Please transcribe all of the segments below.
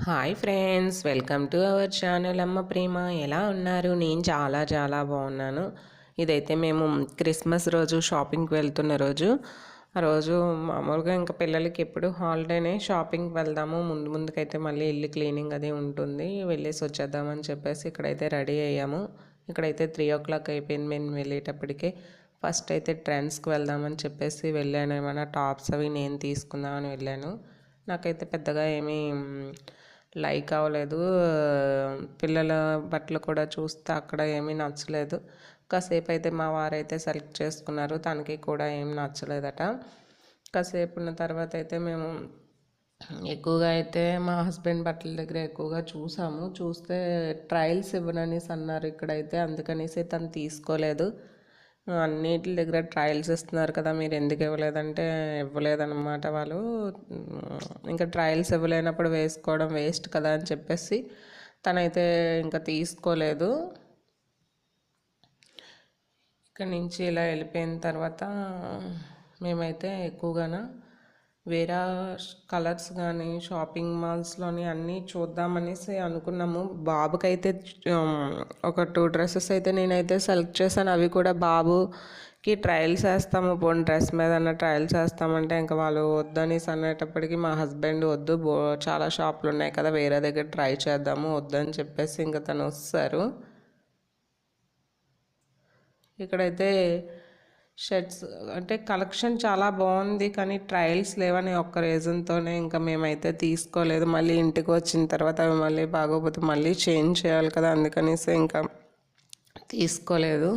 Hi friends, welcome to our channel అమ్మ ప్రేమ. ఎలా ఉన్నారు? నేను చాలా చాలా బాగున్నాను. ఇదైతే మేము క్రిస్మస్ రోజు షాపింగ్కి వెళ్తున్న రోజు. ఆ రోజు మామూలుగా ఇంకా పిల్లలకి ఎప్పుడు హాలిడేనే, షాపింగ్కి వెళ్దాము, ముందుకైతే మళ్ళీ ఇల్లు క్లీనింగ్ అది ఉంటుంది, వెళ్ళేసి వచ్చేద్దామని చెప్పేసి ఇక్కడైతే రెడీ అయ్యాము. ఇక్కడైతే 3 o'clock అయిపోయింది మేము వెళ్ళేటప్పటికే. ఫస్ట్ అయితే ట్రెండ్స్కి వెళ్దామని చెప్పేసి వెళ్ళాను. ఏమైనా టాప్స్ అవి నేను తీసుకుందామని వెళ్ళాను. నాకైతే పెద్దగా ఏమీ లైక్ అవ్వలేదు. పిల్లల బట్టలు కూడా చూస్తే అక్కడ ఏమీ నచ్చలేదు. కాసేపు అయితే మా వారైతే సెలెక్ట్ చేసుకున్నారు, తనకి కూడా ఏం నచ్చలేదట. కాసేపు ఉన్న తర్వాత అయితే మేము ఎక్కువగా అయితే మా హస్బెండ్ బట్టల దగ్గర ఎక్కువగా చూస్తే ట్రయల్స్ ఇవ్వననేసి అన్నారు ఇక్కడైతే. అందుకనేసి తను తీసుకోలేదు. అన్నిటి దగ్గర ట్రయల్స్ ఇస్తున్నారు కదా, మీరు ఎందుకు ఇవ్వలేదంటే ఇవ్వలేదన్నమాట వాళ్ళు. ఇంకా ట్రయల్స్ ఇవ్వలేనప్పుడు వేసుకోవడం వేస్ట్ కదా అని చెప్పేసి తనైతే ఇంకా తీసుకోలేదు. ఇక్కడి నుంచి ఇలా వెళ్ళిపోయిన తర్వాత మేమైతే ఎక్కువగా వేరే కలర్స్ కానీ షాపింగ్ మాల్స్లోని అన్నీ చూద్దామనేసి అనుకున్నాము. బాబుకైతే ఒక 2 డ్రెస్సెస్ అయితే నేనైతే సెలెక్ట్ చేశాను. అవి కూడా బాబుకి ట్రయల్స్ వేస్తాము, పోనీ డ్రెస్ మీద ట్రయల్స్ వేస్తామంటే ఇంకా వాళ్ళు వద్దనేసి అనేటప్పటికి మా హస్బెండ్ వద్దు, చాలా షాపులు ఉన్నాయి కదా, వేరే దగ్గర ట్రై చేద్దాము, వద్దని చెప్పేసి ఇంకా తను వస్తారు. ఇక్కడైతే షర్ట్స్ అంటే కలెక్షన్ చాలా బాగుంది, కానీ ట్రయల్స్ లేవని ఒక్క రీజన్తోనే ఇంకా మేమైతే తీసుకోలేదు. మళ్ళీ ఇంటికి వచ్చిన తర్వాత అవి మళ్ళీ బాగోపోతే మళ్ళీ చేంజ్ చేయాలి కదా, అందుకనేసి ఇంకా తీసుకోలేదు.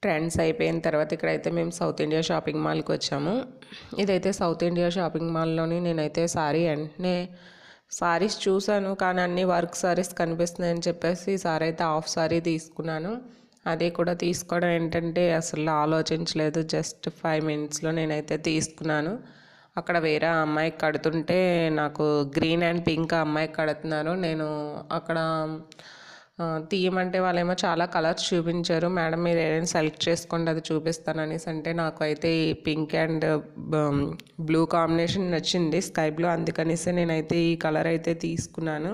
ట్రెండ్స్ అయిపోయిన తర్వాత ఇక్కడైతే మేము సౌత్ ఇండియా షాపింగ్ మాల్కి వచ్చాము. ఇదైతే సౌత్ ఇండియా షాపింగ్ మాల్లోని నేనైతే సారీస్ చూశాను, కానీ అన్ని వర్క్ సారీస్ కనిపిస్తున్నాయని చెప్పేసి ఈసారి అయితే హాఫ్ సారీ తీసుకున్నాను. అది కూడా తీసుకోవడం ఏంటంటే అసలు ఆలోచించలేదు, జస్ట్ 5 minutesలో నేనైతే తీసుకున్నాను. అక్కడ వేరే అమ్మాయికి కడుతుంటే నాకు గ్రీన్ అండ్ పింక్ అమ్మాయికి కడుతున్నారు. నేను అక్కడ తీయమంటే వాళ్ళేమో చాలా కలర్స్ చూపించారు. మేడం మీరు ఏదైనా సెలెక్ట్ చేసుకోండి, అది చూపిస్తాను అనేసి అంటే నాకు అయితే ఈ పింక్ అండ్ బ్లూ కాంబినేషన్ నచ్చింది, స్కై బ్లూ. అందుకనేసి నేనైతే ఈ కలర్ అయితే తీసుకున్నాను.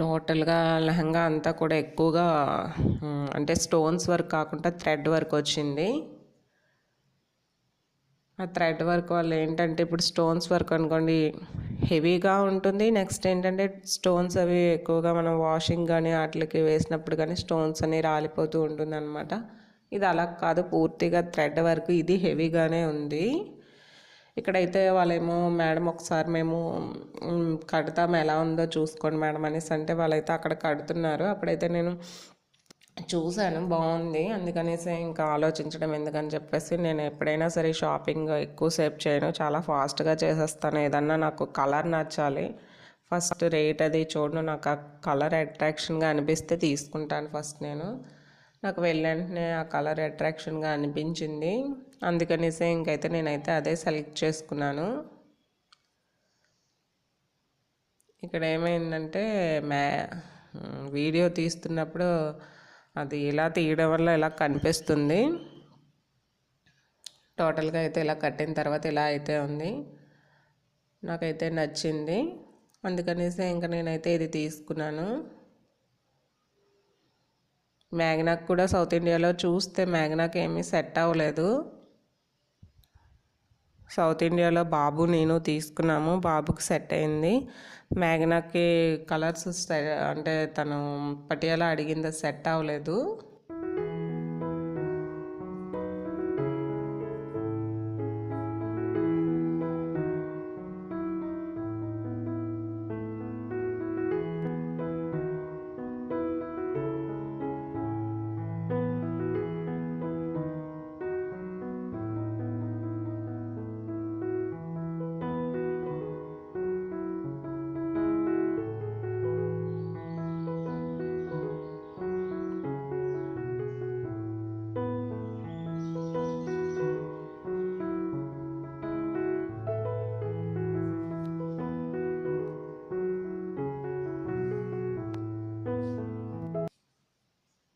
టోటల్గా లెహంగా అంతా కూడా ఎక్కువగా అంటే స్టోన్స్ వర్క్ కాకుండా థ్రెడ్ వర్క్ వచ్చింది. ఆ థ్రెడ్ వర్క్ వల్ల ఏంటంటే ఇప్పుడు స్టోన్స్ వర్క్ అనుకోండి హెవీగా ఉంటుంది. నెక్స్ట్ ఏంటంటే స్టోన్స్ అవి ఎక్కువగా మనం వాషింగ్ కానీ వాటికి వేసినప్పుడు కానీ స్టోన్స్ అని రాలిపోతూ ఉంటుంది అనమాట. ఇది అలా కాదు, పూర్తిగా థ్రెడ్ వర్క్, ఇది హెవీగానే ఉంది. ఇక్కడైతే వాళ్ళేమో మేడం ఒకసారి మేము కడతాము, ఎలా ఉందో చూసుకోండి మేడం అనేసి అంటే వాళ్ళైతే అక్కడ కడుతున్నారు. అప్పుడైతే నేను చూశాను, బాగుంది. అందుకనేసి ఇంకా ఆలోచించడం ఎందుకని చెప్పేసి నేను ఎప్పుడైనా సరే షాపింగ్ ఎక్కువసేపు చేయను, చాలా ఫాస్ట్గా చేసేస్తాను. ఏదన్నా నాకు కలర్ నచ్చాలి, ఫస్ట్ రేట్ అది చూడను, నాకు ఆ కలర్ అట్రాక్షన్గా అనిపిస్తే తీసుకుంటాను ఫస్ట్ నేను. నాకు వెళ్ళంటనే ఆ కలర్ అట్రాక్షన్గా అనిపించింది, అందుకనేసి ఇంకైతే నేనైతే అదే సెలెక్ట్ చేసుకున్నాను. ఇక్కడ ఏమైందంటే వీడియో తీస్తున్నప్పుడు అది ఇలా తీయడం వల్ల ఇలా కనిపిస్తుంది. టోటల్గా అయితే ఇలా కట్టిన తర్వాత ఇలా అయితే ఉంది, నాకైతే నచ్చింది. అందుకనేసి ఇంకా నేనైతే ఇది తీసుకున్నాను. మ్యాగ్నాకు కూడా సౌత్ ఇండియాలో చూస్తే మ్యాగ్నాకి ఏమీ సెట్ అవ్వలేదు. సౌత్ ఇండియాలో బాబు నేను తీసుకున్నాము. బాబుకి సెట్ అయింది. మేఘనాకి కలర్స్ అంటే తను పటియాలా అడిగింది సెట్ అవ్వలేదు.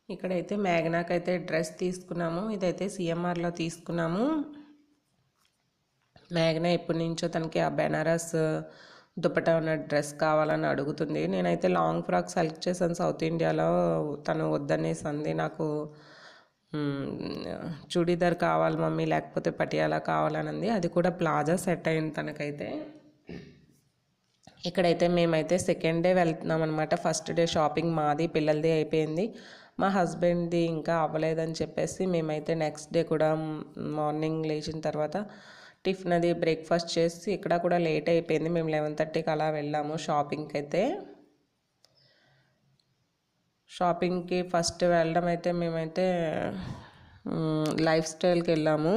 ఇక్కడైతే మేఘనాకైతే డ్రెస్ తీసుకున్నాము. ఇదైతే సిఎంఆర్లో తీసుకున్నాము. మేఘన ఎప్పటి నుంచో తనకి ఆ బెనారస్ దుపట్టా ఉన్న డ్రెస్ కావాలని అడుగుతుంది. నేనైతే లాంగ్ ఫ్రాక్ సెలెక్ట్ చేశాను సౌత్ ఇండియాలో. తను వద్దనేసి అంది. నాకు చూడీదార్ కావాలి మమ్మీ, లేకపోతే పటియాలా కావాలని అంది. అది కూడా ప్లాజా సెట్ అయింది తనకైతే. ఇక్కడైతే మేమైతే సెకండ్ డే వెళ్తున్నాం అనమాట. ఫస్ట్ డే షాపింగ్ మాది, పిల్లలది అయిపోయింది. మా హస్బెండ్ది ఇంకా అవ్వలేదని చెప్పేసి మేమైతే నెక్స్ట్ డే కూడా మార్నింగ్ లేచిన తర్వాత టిఫిన్ అది బ్రేక్ఫాస్ట్ చేసి ఇక్కడ కూడా లేట్ అయిపోయింది. మేము 11:30కి అలా వెళ్ళాము షాపింగ్కి అయితే. షాపింగ్కి ఫస్ట్ వెళ్ళడం అయితే మేమైతే లైఫ్ స్టైల్కి వెళ్ళాము.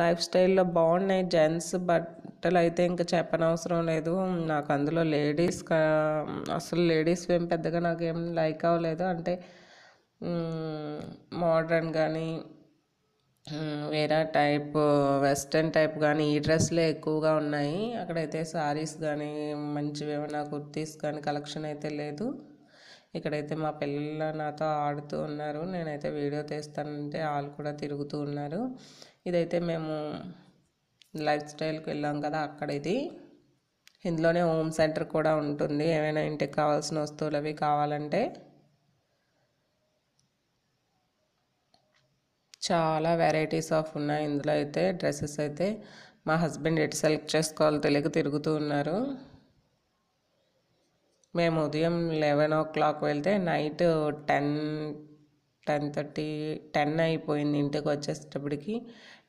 లైఫ్ స్టైల్లో బాగున్నాయి జెంట్స్ బట్టలు అయితే ఇంకా చెప్పనవసరం లేదు. నాకు అందులో అసలు లేడీస్ ఏం పెద్దగా నాకేం లైక్ అవ్వలేదు. అంటే మోడ్రన్ కానీ వేరే టైప్ వెస్ట్రన్ టైప్ కానీ ఈ డ్రెస్లే ఎక్కువగా ఉన్నాయి. అక్కడైతే సారీస్ కానీ మంచివి ఏమైనా కుర్తీస్ కానీ కలెక్షన్ అయితే లేదు. ఇక్కడైతే మా పిల్లలు నాతో ఆడుతూ ఉన్నారు. నేనైతే వీడియో తీస్తానంటే వాళ్ళు కూడా తిరుగుతూ ఉన్నారు. ఇదైతే మేము లైఫ్ స్టైల్కి వెళ్ళాం కదా, అక్కడ ఇది. ఇందులోనే హోమ్ సెంటర్ కూడా ఉంటుంది. ఏమైనా ఇంటికి కావాల్సిన వస్తువులు అవి కావాలంటే చాలా వెరైటీస్ ఆఫ్ ఉన్నాయి ఇందులో అయితే. డ్రెస్సెస్ అయితే మా హస్బెండ్ ఎటు సెలెక్ట్ చేసుకోవాలో తెలియక తిరుగుతూ ఉన్నారు. మేము ఉదయం 11 o'clock వెళ్తే నైట్ 10 అయిపోయింది ఇంటికి వచ్చేటప్పటికి.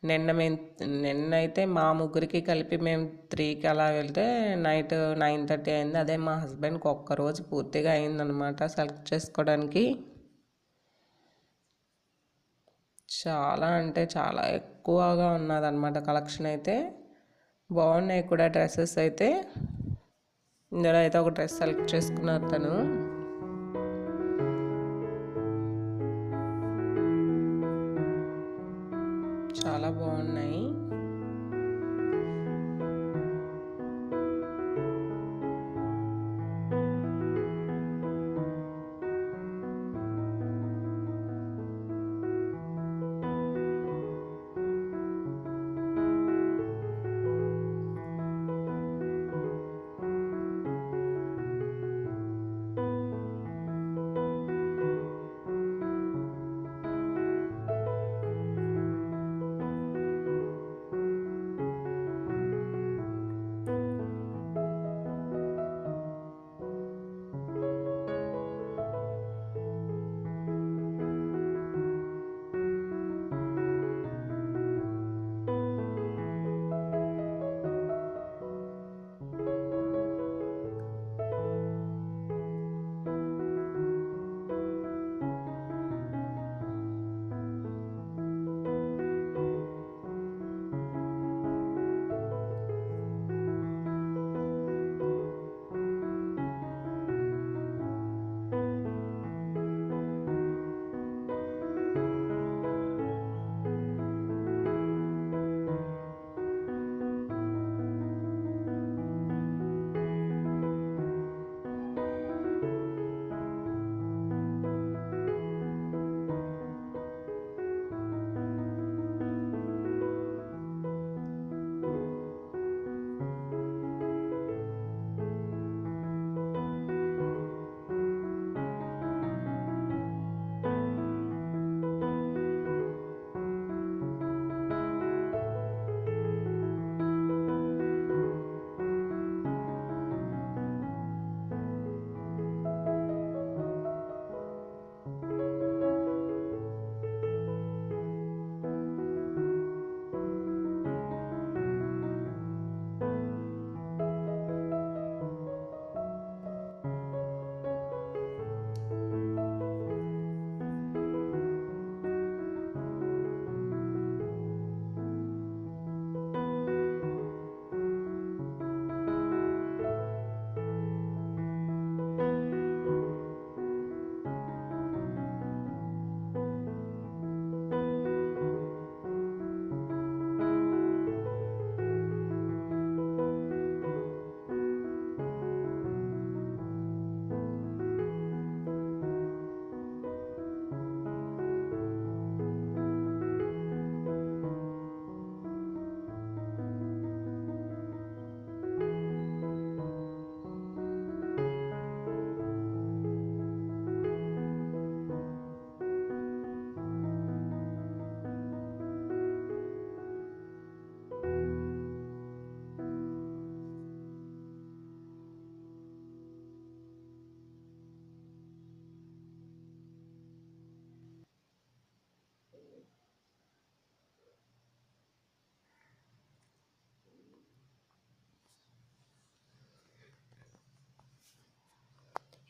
నిన్నైతే మా ముగ్గురికి కలిపి మేము 3కి అలా వెళ్తే నైట్ 9:30 అయింది. అదే మా హస్బెండ్కి ఒక్కరోజు పూర్తిగా అయిందనమాట సెలెక్ట్ చేసుకోవడానికి. చాలా అంటే చాలా ఎక్కువగా ఉన్నదన్నమాట కలెక్షన్ అయితే. బాగున్నాయి కూడా డ్రెస్సెస్ అయితే. ఇందులో అయితే ఒక డ్రెస్ సెలెక్ట్ చేసుకున్నారు తను. చాలా బాగున్నాయి.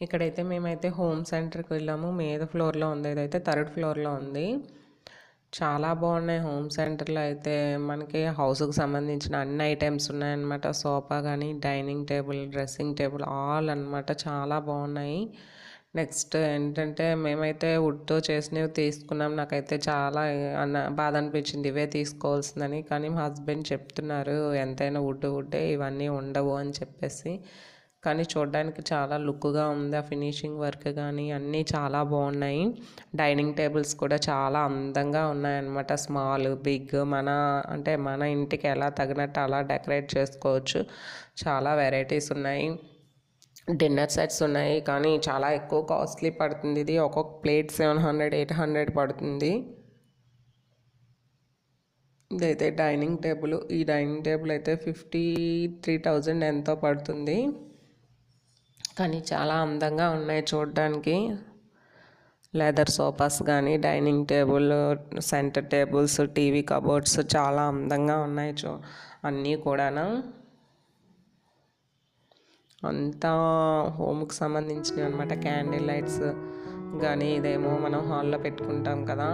ఇక్కడైతే మేమైతే హోమ్ సెంటర్కి వెళ్ళాము. మీద ఫ్లోర్లో ఉంది, ఇదైతే థర్డ్ ఫ్లోర్లో ఉంది. చాలా బాగున్నాయి హోమ్ సెంటర్లో అయితే. మనకి హౌస్కి సంబంధించిన అన్ని ఐటమ్స్ ఉన్నాయన్నమాట. సోఫా కానీ, dining table, dressing table all అనమాట. చాలా బాగున్నాయి. నెక్స్ట్ ఏంటంటే మేమైతే వుడ్తో చేసినవి తీసుకున్నాం. నాకైతే చాలా బాధ అనిపించింది ఇవే తీసుకోవాల్సిందని. కానీ మా హస్బెండ్ చెప్తున్నారు ఎంతైనా వుడ్డే, ఇవన్నీ ఉండవు అని చెప్పేసి. కానీ చూడడానికి చాలా లుక్గా ఉంది. ఆ ఫినిషింగ్ వర్క్ కానీ అన్నీ చాలా బాగున్నాయి. డైనింగ్ టేబుల్స్ కూడా చాలా అందంగా ఉన్నాయన్నమాట. స్మాల్, బిగ్, మన ఇంటికి ఎలా తగినట్టు అలా డెకరేట్ చేసుకోవచ్చు. చాలా వెరైటీస్ ఉన్నాయి. డిన్నర్ సెట్స్ ఉన్నాయి, కానీ చాలా ఎక్కువ కాస్ట్లీ పడుతుంది. ఇది ఒక్కొక్క ప్లేట్ 700, 800 పడుతుంది. ఇదైతే డైనింగ్ టేబుల్. ఈ డైనింగ్ టేబుల్ అయితే 53,000 ఎంతో పడుతుంది. కానీ చాలా అందంగా ఉన్నాయి చూడడానికి. లెదర్ సోఫాస్ కానీ, dining table, centre tables, TV cupboards చాలా అందంగా ఉన్నాయి అన్నీ కూడాను. అంతా హోమ్కి సంబంధించినవి అనమాట. క్యాండిల్ లైట్స్ కానీ, ఇదేమో మనం హాల్లో పెట్టుకుంటాం కదా,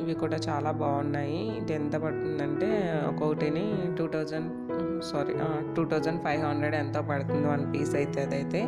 ఇవి కూడా చాలా బాగున్నాయి. ఇది ఎంత పడుతుందంటే ఒక్కొక్కటిని 2500 ఎంతో పడుతుంది 1 పీస్ అయితే. అదైతే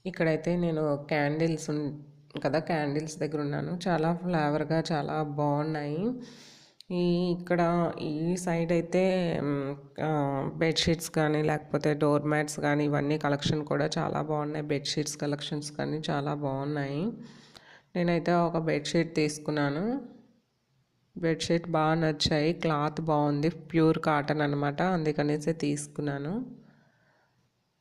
ఇక్కడైతే నేను క్యాండిల్స్ క్యాండిల్స్ దగ్గర ఉన్నాను. చాలా ఫ్లేవర్గా చాలా బాగున్నాయి. ఇక్కడ ఈ సైడ్ అయితే బెడ్షీట్స్ కానీ, లేకపోతే డోర్ మ్యాట్స్ కానీ, ఇవన్నీ కలెక్షన్ కూడా చాలా బాగున్నాయి. బెడ్షీట్స్ కలెక్షన్స్ కానీ చాలా బాగున్నాయి. నేనైతే ఒక బెడ్షీట్ తీసుకున్నాను. బెడ్షీట్ బాగా నచ్చాయి. క్లాత్ బాగుంది, ప్యూర్ కాటన్ అనమాట. అందుకనేసి తీసుకున్నాను.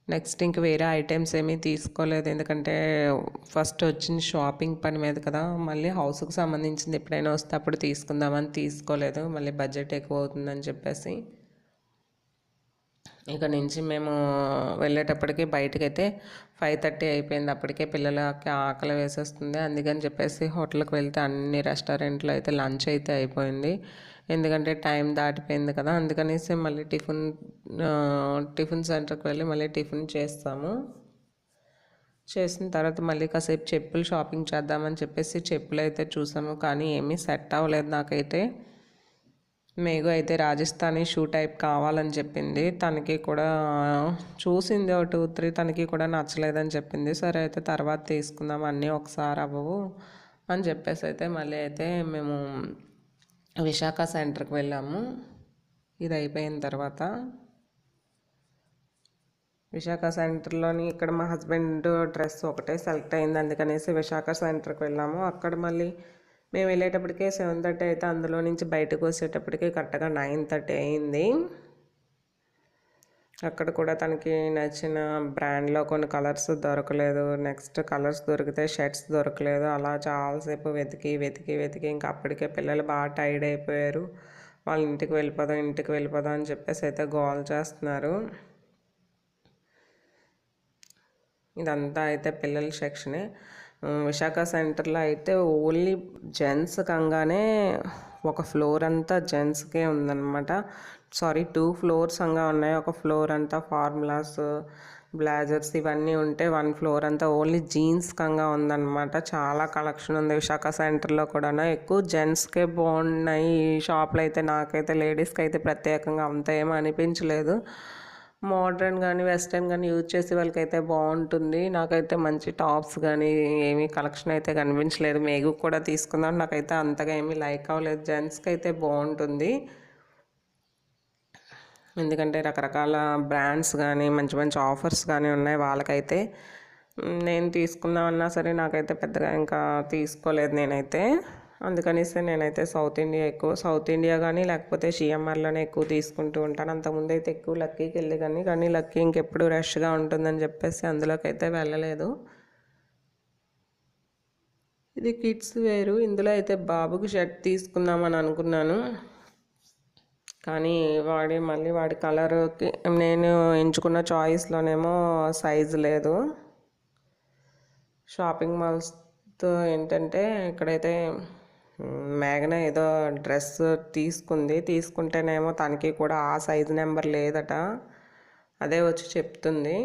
నెక్స్ట్ ఇంక వేరే ఐటమ్స్ ఏమీ తీసుకోలేదు, ఎందుకంటే ఫస్ట్ వచ్చింది షాపింగ్ పని మీద కదా. మళ్ళీ హౌస్కి సంబంధించింది ఎప్పుడైనా వస్తే అప్పుడు తీసుకుందామని తీసుకోలేదు. మళ్ళీ బడ్జెట్ ఎక్కువ అవుతుందని చెప్పేసి ఇక నుంచి మేము వెళ్ళేటప్పటికి బయటకైతే 5:30 అయిపోయింది. అప్పటికే పిల్లలకి ఆకలి వేసేస్తుంది. అందుకని చెప్పేసి హోటల్కి వెళ్తే అన్ని రెస్టారెంట్లో అయితే లంచ్ అయితే అయిపోయింది. ఎందుకంటే టైం దాటిపోయింది కదా. అందుకనేసి మళ్ళీ టిఫిన్ సెంటర్కి వెళ్ళి మళ్ళీ టిఫిన్ చేస్తాము. చేసిన తర్వాత మళ్ళీ కాసేపు చెప్పులు షాపింగ్ చేద్దామని చెప్పేసి చెప్పులు అయితే చూసాము, కానీ ఏమీ సెట్ అవ్వలేదు నాకైతే. మేఘు అయితే రాజస్థానీ షూ టైప్ కావాలని చెప్పింది. తనకి కూడా చూసింది ఒక 2-3, తనకి కూడా నచ్చలేదని చెప్పింది. సరే అయితే తర్వాత తీసుకుందాం, అన్నీ ఒకసారి అవ్వవు అని చెప్పేసి అయితే మళ్ళీ అయితే మేము విశాఖ సెంటర్కి వెళ్ళాము. ఇది అయిపోయిన తర్వాత విశాఖ సెంటర్లోని ఇక్కడ మా హస్బెండ్ డ్రెస్ ఒకటే సెలెక్ట్ అయింది, అందుకనేసి విశాఖ సెంటర్కి వెళ్ళాము. అక్కడ మళ్ళీ మేము వెళ్ళేటప్పటికే 7:30 అయితే అందులో నుంచి బయటకు వచ్చేటప్పటికి కరెక్ట్గా 9:30 అయింది. అక్కడ కూడా తనకి నచ్చిన బ్రాండ్లో కొన్ని కలర్స్ దొరకలేదు. నెక్స్ట్ కలర్స్ దొరికితే షర్ట్స్ దొరకలేదు. అలా చాలాసేపు వెతికి ఇంకా అప్పటికే పిల్లలు బాగా టైర్డ్ అయిపోయారు. వాళ్ళ ఇంటికి వెళ్ళిపోదాం అని చెప్పేసి అయితే గోల్ చేస్తున్నారు. ఇదంతా అయితే పిల్లల సెక్షనే. విశాఖ సెంటర్లో అయితే ఓన్లీ జెంట్స్ కంగానే ఒక ఫ్లోర్ అంతా జెంట్స్కే ఉందన్నమాట. సారీ, 2 ఫ్లోర్స్ అంగా ఉన్నాయి. ఒక ఫ్లోర్ అంతా ఫార్ములాస్, బ్లేజర్స్ ఇవన్నీ ఉంటే 1 ఫ్లోర్ అంతా ఓన్లీ జీన్స్ కంగా ఉందన్నమాట. చాలా కలెక్షన్ ఉంది విశాఖ సెంటర్లో కూడా. ఎక్కువ జెంట్స్కే బాగున్నాయి ఈ షాప్లో అయితే. నాకైతే లేడీస్కి అయితే ప్రత్యేకంగా అంత ఏమీ అనిపించలేదు. మోడ్రన్ కానీ వెస్ట్రన్ కానీ యూజ్ చేసే వాళ్ళకైతే బాగుంటుంది. నాకైతే మంచి టాప్స్ కానీ ఏమీ కలెక్షన్ అయితే కనిపించలేదు. మేఘు కూడా తీసుకుందాం, నాకైతే అంతగా ఏమీ లైక్ అవ్వలేదు. జెంట్స్కి అయితే బాగుంటుంది, ఎందుకంటే రకరకాల బ్రాండ్స్ కానీ మంచి మంచి ఆఫర్స్ కానీ ఉన్నాయి వాళ్ళకైతే. నేను తీసుకుందామన్నా సరే నాకైతే పెద్దగా ఇంకా తీసుకోలేదు నేనైతే. అందుకనేసి నేనైతే సౌత్ ఇండియా కానీ లేకపోతే సిఎంఆర్లోనే ఎక్కువ తీసుకుంటూ ఉంటాను. అంతకుముందు అయితే ఎక్కువ లక్కీకి వెళ్ళి కానీ లక్కీ ఇంకెప్పుడు రష్గా ఉంటుందని చెప్పేసి అందులోకి అయితే వెళ్ళలేదు. ఇది కిడ్స్ వేరు. ఇందులో అయితే బాబుకి షర్ట్ తీసుకుందామని అనుకున్నాను, కానీ మళ్ళీ వాడి కలర్కి నేను ఎంచుకున్న చాయిస్లోనేమో సైజు లేదు. షాపింగ్ మాల్స్తో ఏంటంటే ఇక్కడైతే మేఘన ఏదో డ్రెస్ తీసుకుంటేనేమో తనకి కూడా ఆ సైజు నెంబర్ లేదట. అదే వచ్చి చెప్తుంది.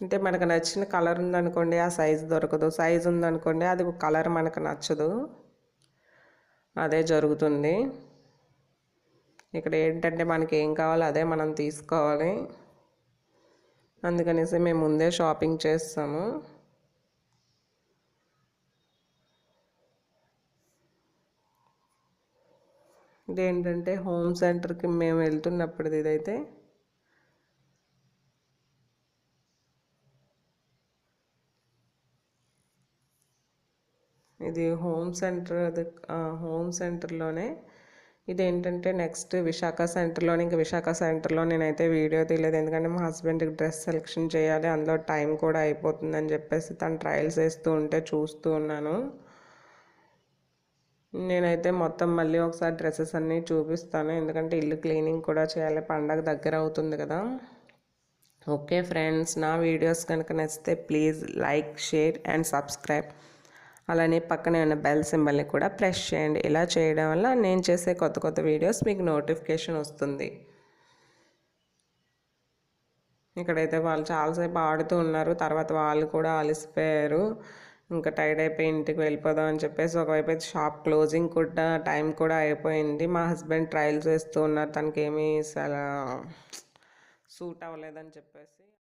అంటే మనకు నచ్చిన కలర్ ఉందనుకోండి ఆ సైజు దొరకదు, సైజు ఉందనుకోండి అది కలర్ మనకు నచ్చదు. అదే జరుగుతుంది ఇక్కడ. ఏంటంటే మనకి ఏం కావాలో అదే మనం తీసుకోవాలి. అందుకనేసి మేము ముందే షాపింగ్ చేస్తాము. ఇదేంటంటే హోమ్ సెంటర్కి మేము వెళ్తున్నప్పుడు ఇదైతే ఇది హోమ్ సెంటర్లోనే. ఇదేంటంటే నెక్స్ట్ విశాఖ సెంటర్లోనే. ఇంకా విశాఖ సెంటర్లో నేనైతే వీడియో తీయలేదు, ఎందుకంటే మా హస్బెండ్కి డ్రెస్ సెలెక్షన్ చేయాలి, అందులో టైం కూడా అయిపోతుందని చెప్పేసి తను ట్రయల్స్ వేస్తూ ఉంటే చూస్తూ ఉన్నాను. నేనైతే మొత్తం మళ్ళీ ఒకసారి డ్రెస్సెస్ అన్నీ చూపిస్తాను, ఎందుకంటే ఇల్లు క్లీనింగ్ కూడా చేయాలి, పండగ దగ్గర అవుతుంది కదా. ఓకే ఫ్రెండ్స్, నా వీడియోస్ కనుక నచ్చితే please like, share and subscribe. అలానే పక్కనే ఉన్న బెల్ సింబల్ని కూడా ప్రెస్ చేయండి. ఇలా చేయడం వల్ల నేను చేసే కొత్త కొత్త వీడియోస్ మీకు నోటిఫికేషన్ వస్తుంది. ఇక్కడైతే వాళ్ళు చాలాసేపు ఆడుతూ ఉన్నారు. తర్వాత వాళ్ళు కూడా అలసిపోయారు, ఇంకా టైర్డ్ అయిపోయి ఇంటికి వెళ్ళిపోదాం అని చెప్పేసి. ఒకవైపు అయితే షాప్ క్లోజింగ్ కూడా టైం కూడా అయిపోయింది. మా హస్బెండ్ ట్రయల్స్ వేస్తూ ఉన్నారు, తనకి ఏమీ సూట్ అవ్వలేదని చెప్పేసి.